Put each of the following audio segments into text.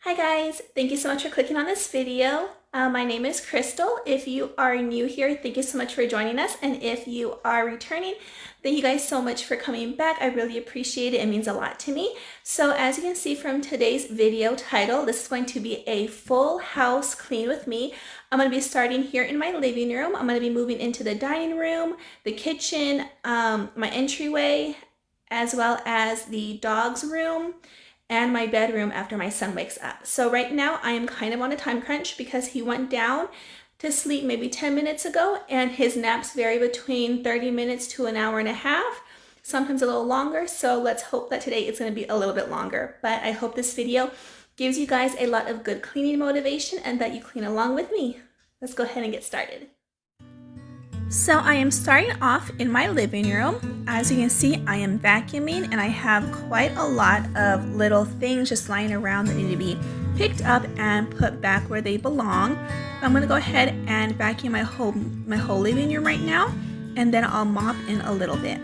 Hi guys, thank you so much for clicking on this video. My name is Crystal. If you are new here, thank you so much for joining us. And if you are returning, thank you guys so much for coming back. I really appreciate it. It means a lot to me. So as you can see from today's video title, this is going to be a full house clean with me. I'm going to be starting here in my living room. I'm going to be moving into the dining room, the kitchen, my entryway, as well as the dog's room and my bedroom after my son wakes up. So right now I am kind of on a time crunch because he went down to sleep maybe 10 minutes ago, and his naps vary between 30 minutes to an hour and a half, sometimes a little longer. So let's hope that today it's going to be a little bit longer. But I hope this video gives you guys a lot of good cleaning motivation and that you clean along with me. Let's go ahead and get started. So I am starting off in my living room. As you can see, I am vacuuming and I have quite a lot of little things just lying around that need to be picked up and put back where they belong. I'm going to go ahead and vacuum my whole living room right now, and then I'll mop in a little bit.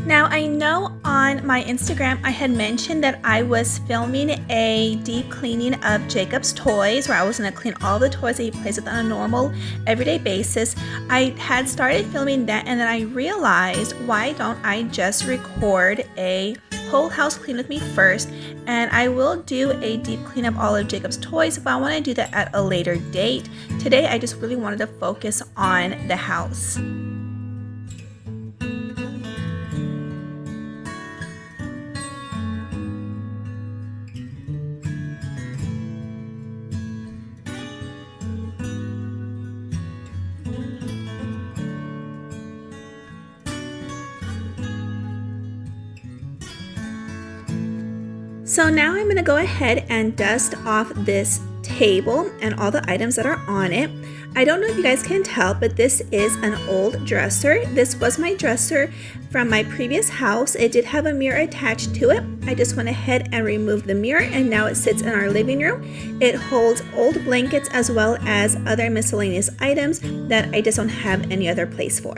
Now I know on my Instagram I had mentioned that I was filming a deep cleaning of Jacob's toys, where I was going to clean all the toys that he plays with on a normal everyday basis. I had started filming that, and then I realized, why don't I just record a whole house clean with me first, and I will do a deep clean of all of Jacob's toys, but I want to do that at a later date. Today I just really wanted to focus on the house. So now I'm going to go ahead and dust off this table and all the items that are on it. I don't know if you guys can tell, but this is an old dresser. This was my dresser from my previous house. It did have a mirror attached to it. I just went ahead and removed the mirror, and now it sits in our living room. It holds old blankets as well as other miscellaneous items that I just don't have any other place for.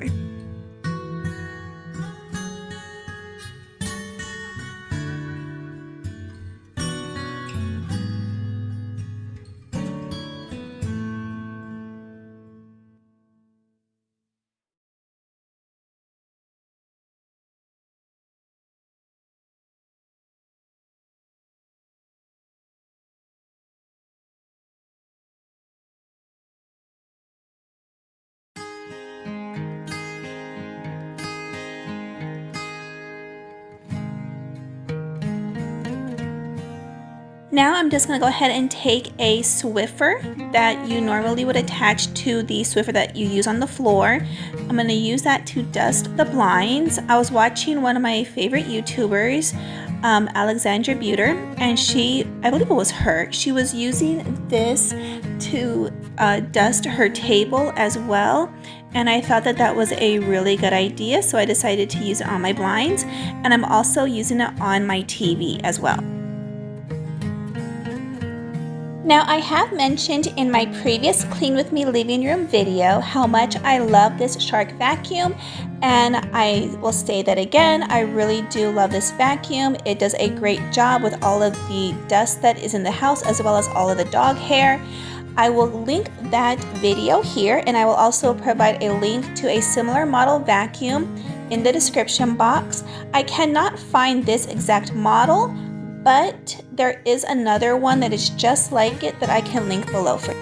Now I'm just going to go ahead and take a Swiffer that you normally would attach to the Swiffer that you use on the floor. I'm going to use that to dust the blinds. I was watching one of my favorite YouTubers, Alexandra Buter, and I believe it was her, she was using this to dust her table as well. And I thought that that was a really good idea, so I decided to use it on my blinds, and I'm also using it on my TV as well. Now, I have mentioned in my previous Clean With Me living room video how much I love this Shark vacuum, and I will say that again. I really do love this vacuum. It does a great job with all of the dust that is in the house, as well as all of the dog hair. I will link that video here, and I will also provide a link to a similar model vacuum in the description box. I cannot find this exact model, but there is another one that is just like it that I can link below for you.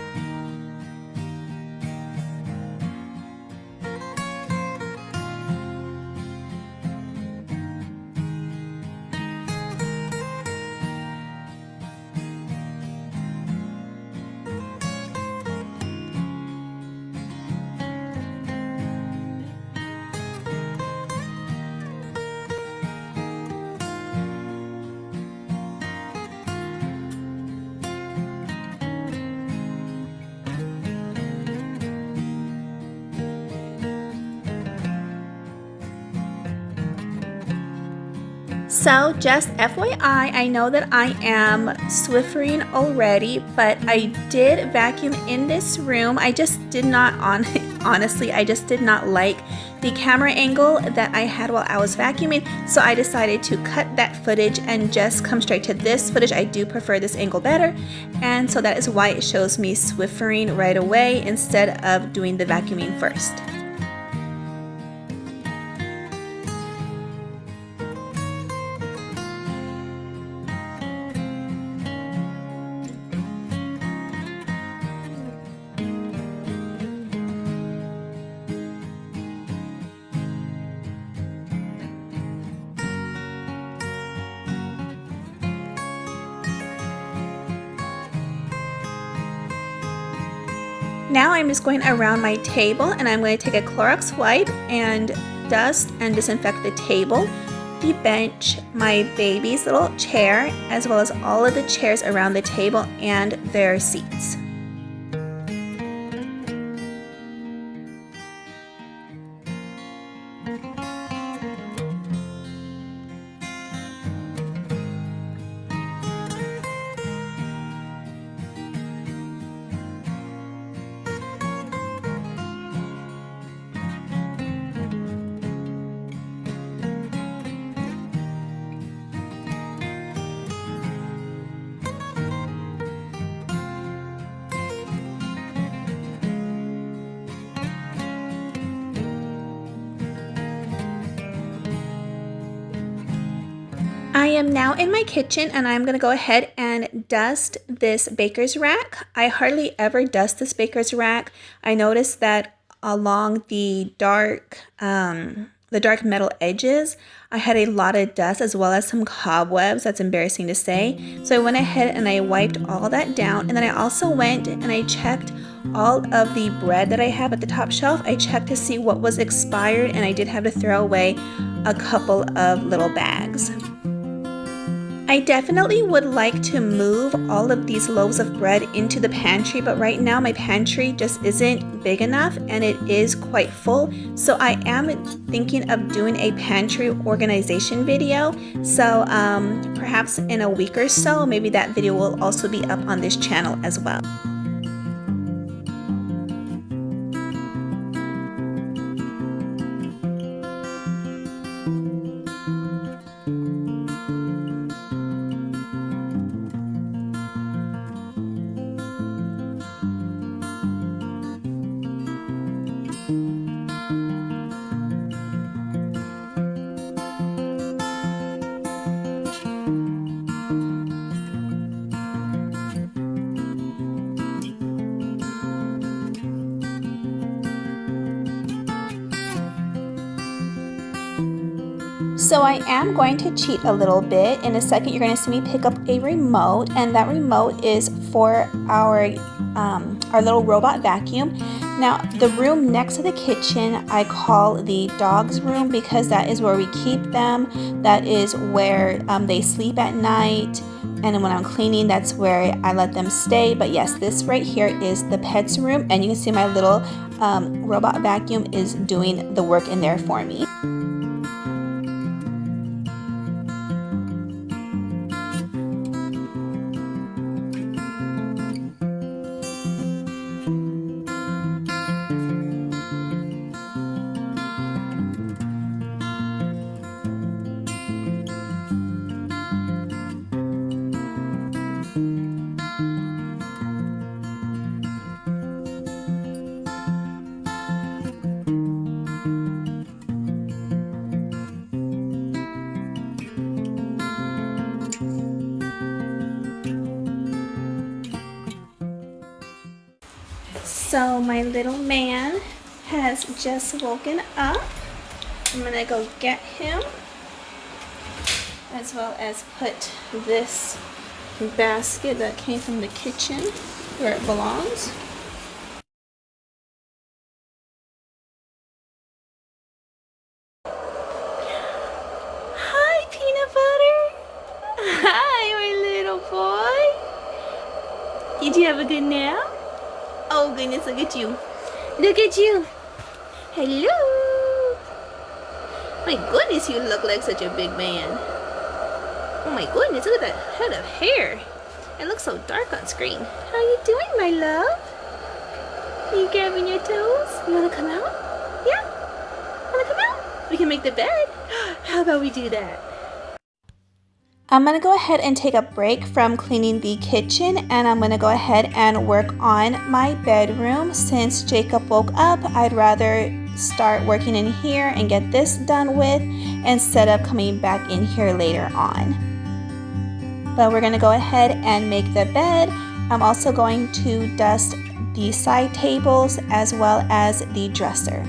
So just FYI, I know that I am Swiffering already, but I did vacuum in this room. I just did not honestly, I just did not like the camera angle that I had while I was vacuuming, so I decided to cut that footage and just come straight to this footage. I do prefer this angle better, and so that is why it shows me Swiffering right away instead of doing the vacuuming first. Now I'm just going around my table and I'm going to take a Clorox wipe and dust and disinfect the table, the bench, my baby's little chair, as well as all of the chairs around the table and their seats. I am now in my kitchen and I'm going to go ahead and dust this baker's rack. I hardly ever dust this baker's rack. I noticed that along the dark metal edges, I had a lot of dust as well as some cobwebs. That's embarrassing to say. So I went ahead and I wiped all that down, and then I also went and I checked all of the bread that I have at the top shelf. I checked to see what was expired, and I did have to throw away a couple of little bags. I definitely would like to move all of these loaves of bread into the pantry, but right now my pantry just isn't big enough and it is quite full. So I am thinking of doing a pantry organization video. So perhaps in a week or so, maybe that video will also be up on this channel as well. So I am going to cheat a little bit. In a second, you're going to see me pick up a remote, and that remote is for our little robot vacuum. Now, the room next to the kitchen, I call the dog's room because that is where we keep them. That is where they sleep at night. And when I'm cleaning, that's where I let them stay. But yes, this right here is the pet's room, and you can see my little robot vacuum is doing the work in there for me. So my little man has just woken up. I'm gonna go get him, as well as put this basket that came from the kitchen where it belongs. Hi, Peanut Butter. Hi, my little boy. Did you have a good nap? Oh goodness, look at you. Look at you. Hello. My goodness, you look like such a big man. Oh my goodness, look at that head of hair. It looks so dark on screen. How you doing, my love? Are you grabbing your toes? You wanna come out? Yeah? Wanna come out? We can make the bed. How about we do that? I'm gonna go ahead and take a break from cleaning the kitchen, and I'm gonna go ahead and work on my bedroom. Since Jacob woke up, I'd rather start working in here and get this done with instead of coming back in here later on. But we're gonna go ahead and make the bed. I'm also going to dust the side tables as well as the dresser.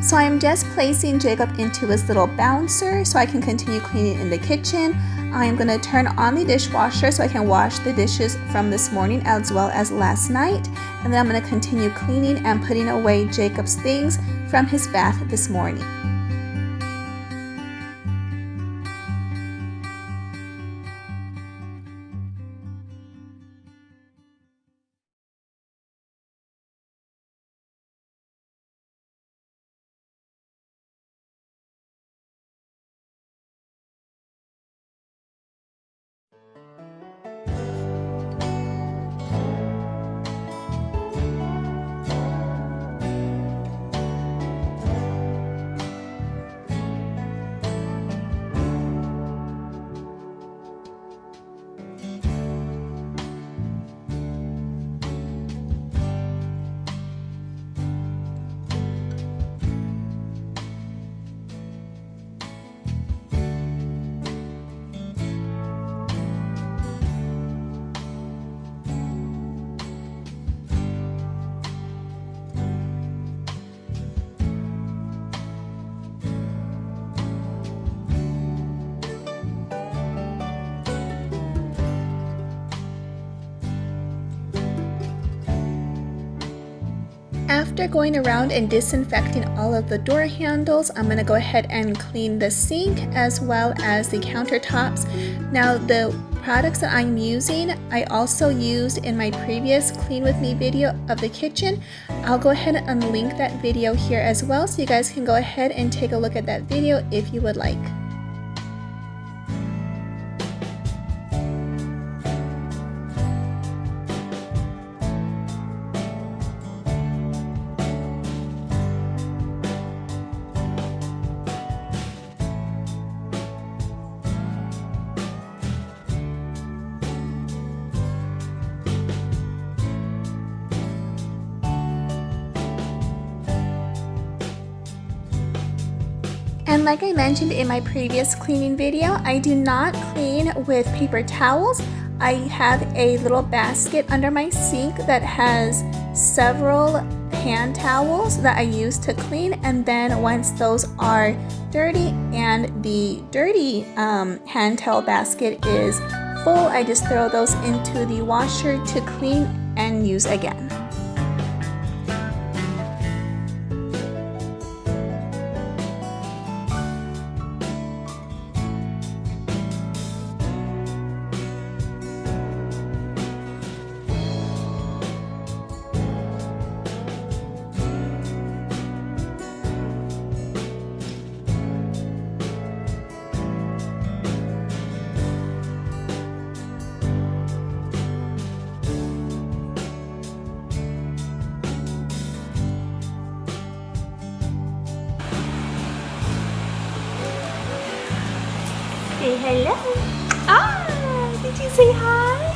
So I'm just placing Jacob into his little bouncer so I can continue cleaning in the kitchen. I am going to turn on the dishwasher so I can wash the dishes from this morning as well as last night. And then I'm going to continue cleaning and putting away Jacob's things from his bath this morning. After going around and disinfecting all of the door handles, I'm going to go ahead and clean the sink as well as the countertops. Now the products that I'm using, I also used in my previous Clean With Me video of the kitchen. I'll go ahead and unlink that video here as well so you guys can go ahead and take a look at that video if you would like. And like I mentioned in my previous cleaning video, I do not clean with paper towels. I have a little basket under my sink that has several hand towels that I use to clean, and then once those are dirty and the dirty hand towel basket is full, I just throw those into the washer to clean and use again. Say hello. Ah, did you say hi?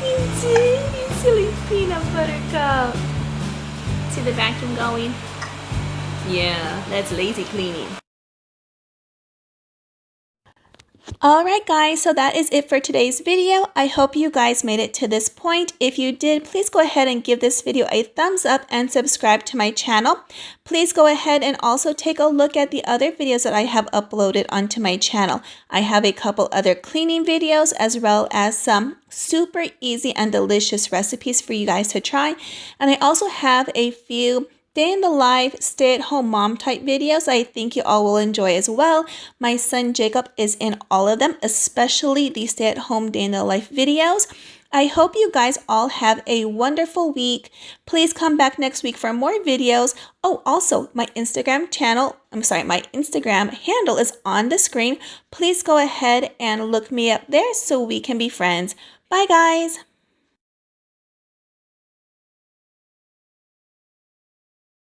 You did, you silly peanut butter cup. See the vacuum going? Yeah, that's lazy cleaning. Alright guys, so that is it for today's video. I hope you guys made it to this point. If you did, please go ahead and give this video a thumbs up and subscribe to my channel. Please go ahead and also take a look at the other videos that I have uploaded onto my channel. I have a couple other cleaning videos as well as some super easy and delicious recipes for you guys to try. And I also have a few day in the life stay-at-home mom type videos I think you all will enjoy as well. My son Jacob is in all of them, especially the stay-at-home day in the life videos. I hope you guys all have a wonderful week. Please come back next week for more videos. Oh, also my Instagram handle is on the screen. Please go ahead and look me up there so we can be friends. Bye guys.